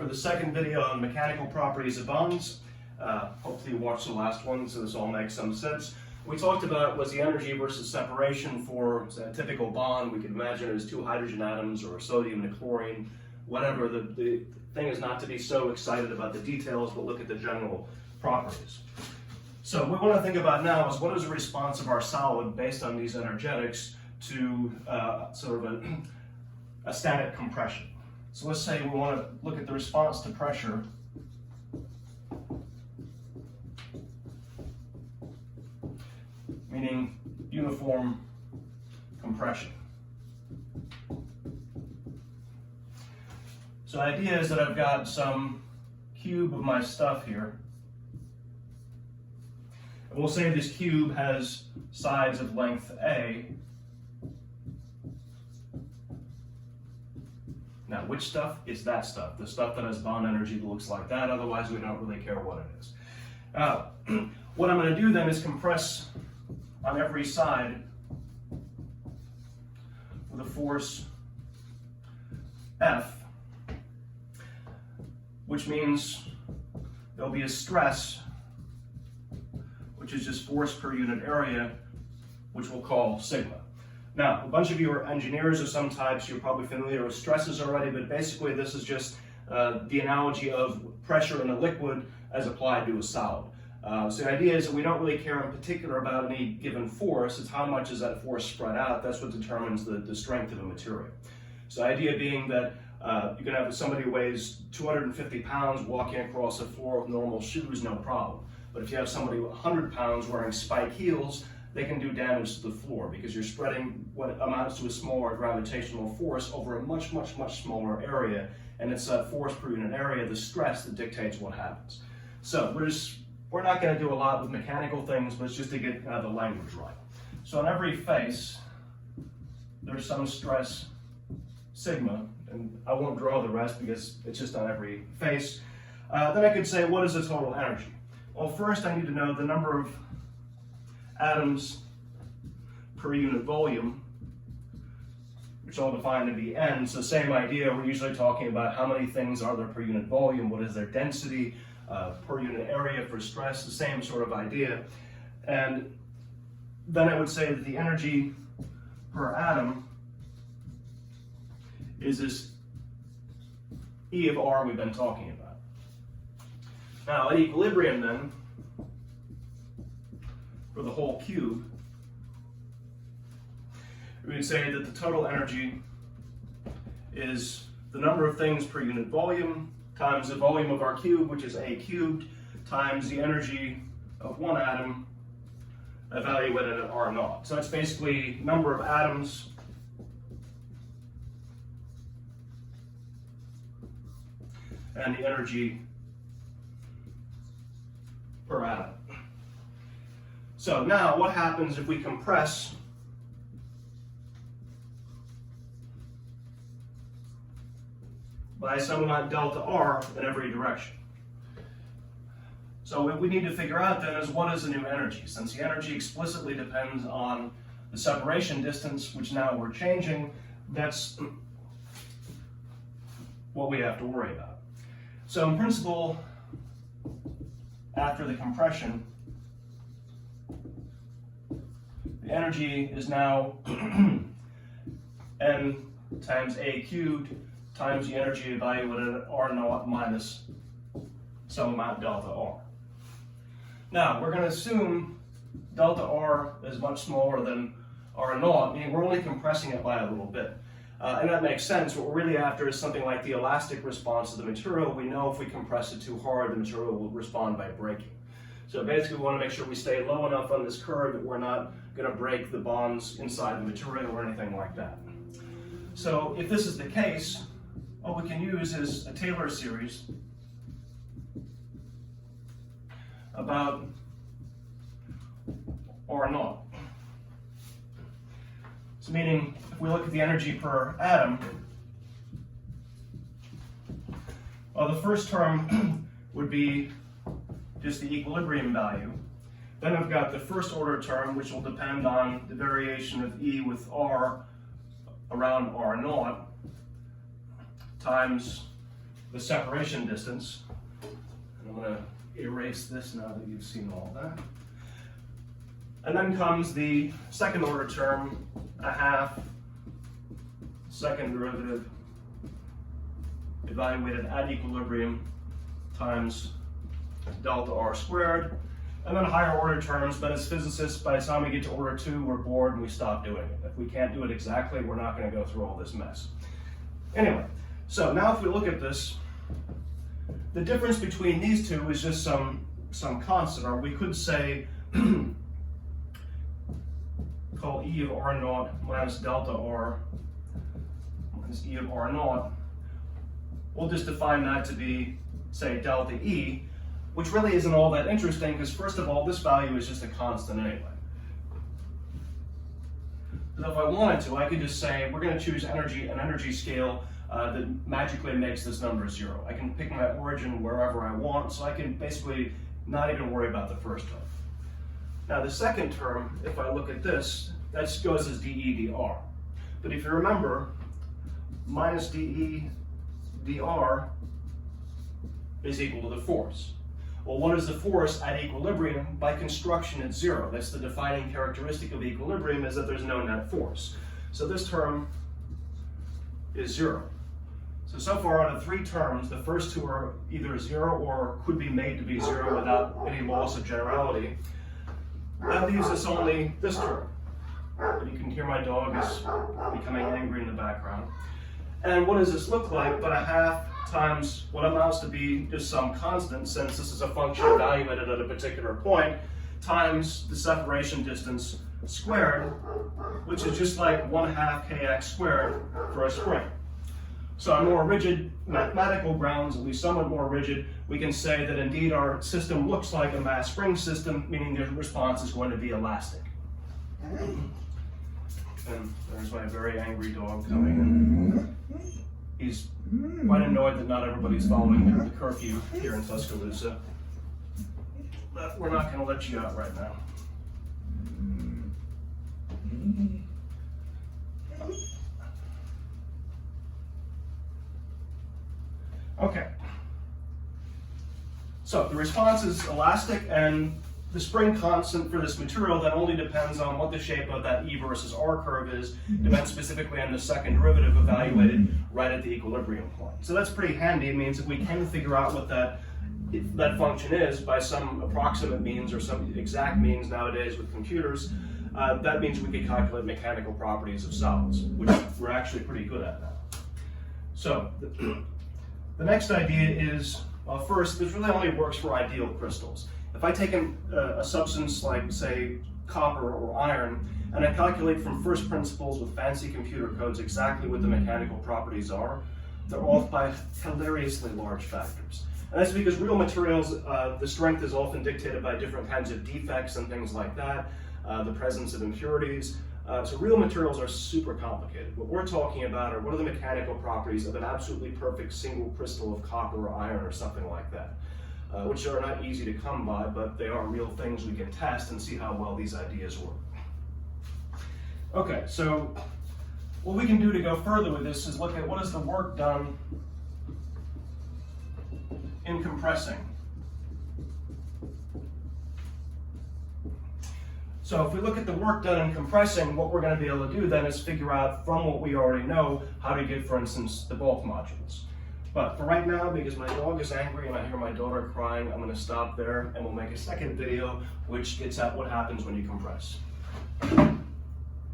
the second video on mechanical properties of bonds. Hopefully you watched the last one, so this all makes some sense. We talked about was the energy versus separation for a typical bond. We could imagine it as two hydrogen atoms or sodium and chlorine, whatever. The thing is not to be so excited about the details, but look at the general properties. So what we want to think about now is what is the response of our solid based on these energetics to sort of a static compression. So let's say we want to look at the response to pressure meaning uniform compression. So the idea is that I've got some cube of my stuff here. And we'll say this cube has sides of length A. Now, which stuff is that stuff? The stuff that has bond energy that looks like that, otherwise we don't really care what it is. What I'm going to do then is compress on every side with a force F, which means there'll be a stress, which is just force per unit area, which we'll call sigma. Now, a bunch of you are engineers of some types, you're probably familiar with stresses already, but basically this is just the analogy of pressure in a liquid as applied to a solid. So the idea is that we don't really care in particular about any given force, it's how much is that force spread out, that's what determines the strength of a material. So the idea being that you can have somebody who weighs 250 pounds walking across the floor with normal shoes, no problem. But if you have somebody with 100 pounds wearing spike heels, they can do damage to the floor because you're spreading what amounts to a smaller gravitational force over a much smaller area, and it's that force per unit area, the stress, that dictates what happens. So we're not going to do a lot with mechanical things, but it's just to get the language right. So on every face, there's some stress sigma, and I won't draw the rest because it's just on every face. Then I could say, what is the total energy? Well, first I need to know the number of atoms per unit volume, which I'll define to be n. So same idea, we're usually talking about how many things are there per unit volume, what is their density, per unit area for stress, the same sort of idea. And then I would say that the energy per atom is this E of R we've been talking about. Now at equilibrium then, for the whole cube, we would say that the total energy is the number of things per unit volume times the volume of our cube, which is A cubed, times the energy of one atom evaluated at R naught. So that's basically number of atoms and the energy per atom. So now what happens if we compress by some amount delta R in every direction? So what we need to figure out then is what is the new energy? Since the energy explicitly depends on the separation distance, which now we're changing, that's what we have to worry about. So in principle, after the compression, the energy is now n times A cubed times the energy evaluated at R naught minus some amount delta R. Now, we're going to assume delta R is much smaller than R naught, meaning we're only compressing it by a little bit. And that makes sense. What we're really after is something like the elastic response of the material. We know if we compress it too hard, the material will respond by breaking. So basically we want to make sure we stay low enough on this curve that we're not going to break the bonds inside the material or anything like that. So if this is the case, what we can use is a Taylor series about R naught. So meaning, if we look at the energy per atom, well, the first term would be just the equilibrium value. Then I've got the first order term, which will depend on the variation of E with R around R naught, times the separation distance. And I'm going to erase this now that you've seen all that. And then comes the second order term, a half second derivative evaluated at equilibrium times delta r squared. And then higher order terms, but as physicists, by the time we get to order 2, we're bored and we stop doing it. If we can't do it exactly, we're not going to go through all this mess. Anyway, so now if we look at this, the difference between these two is just some constant, or we could say call E of R naught minus delta R minus E of R naught. We'll just define that to be, say, delta E, which really isn't all that interesting because, first of all, this value is just a constant anyway. But if I wanted to, I could just say we're going to choose an energy scale that magically makes this number 0. I can pick my origin wherever I want, so I can basically not even worry about the first term. Now the second term, if I look at this, that goes as dE dr. But if you remember, minus dE dr is equal to the force. Well, what is the force at equilibrium? By construction, it's 0. That's the defining characteristic of equilibrium, is that there's no net force. So this term is 0. So far out of 3 terms, the first 2 are either 0 or could be made to be 0 without any loss of generality. That leaves us only this term. You can hear my dog is becoming angry in the background. And what does this look like but a half times what amounts to be just some constant, since this is a function evaluated at a particular point, times the separation distance squared, which is just like 1/2 kx squared for a spring. So on more rigid mathematical grounds, at least somewhat more rigid, we can say that indeed our system looks like a mass spring system, meaning the response is going to be elastic. And there's my very angry dog coming in. He's quite annoyed that not everybody's following the curfew here in Tuscaloosa. But we're not going to let you out right now. Okay. So the response is elastic, and the spring constant for this material then only depends on what the shape of that E versus R curve is, depends specifically on the second derivative evaluated right at the equilibrium point. So that's pretty handy. It means if we can figure out what that function is by some approximate means or some exact means nowadays with computers, that means we can calculate mechanical properties of solids, which we're actually pretty good at now. So the next idea is, well, first, this really only works for ideal crystals. If I take a substance like, say, copper or iron, and I calculate from first principles with fancy computer codes exactly what the mechanical properties are, they're off by hilariously large factors. And that's because real materials, the strength is often dictated by different kinds of defects and things like that, the presence of impurities. So real materials are super complicated. What we're talking about are what are the mechanical properties of an absolutely perfect single crystal of copper or iron or something like that. Which are not easy to come by, but they are real things we can test and see how well these ideas work. Okay, so what we can do to go further with this is look at what is the work done in compressing. So if we look at the work done in compressing, what we're going to be able to do then is figure out from what we already know how to get, for instance, the bulk modulus. But for right now, because my dog is angry and I hear my daughter crying, I'm going to stop there and we'll make a second video which gets at what happens when you compress.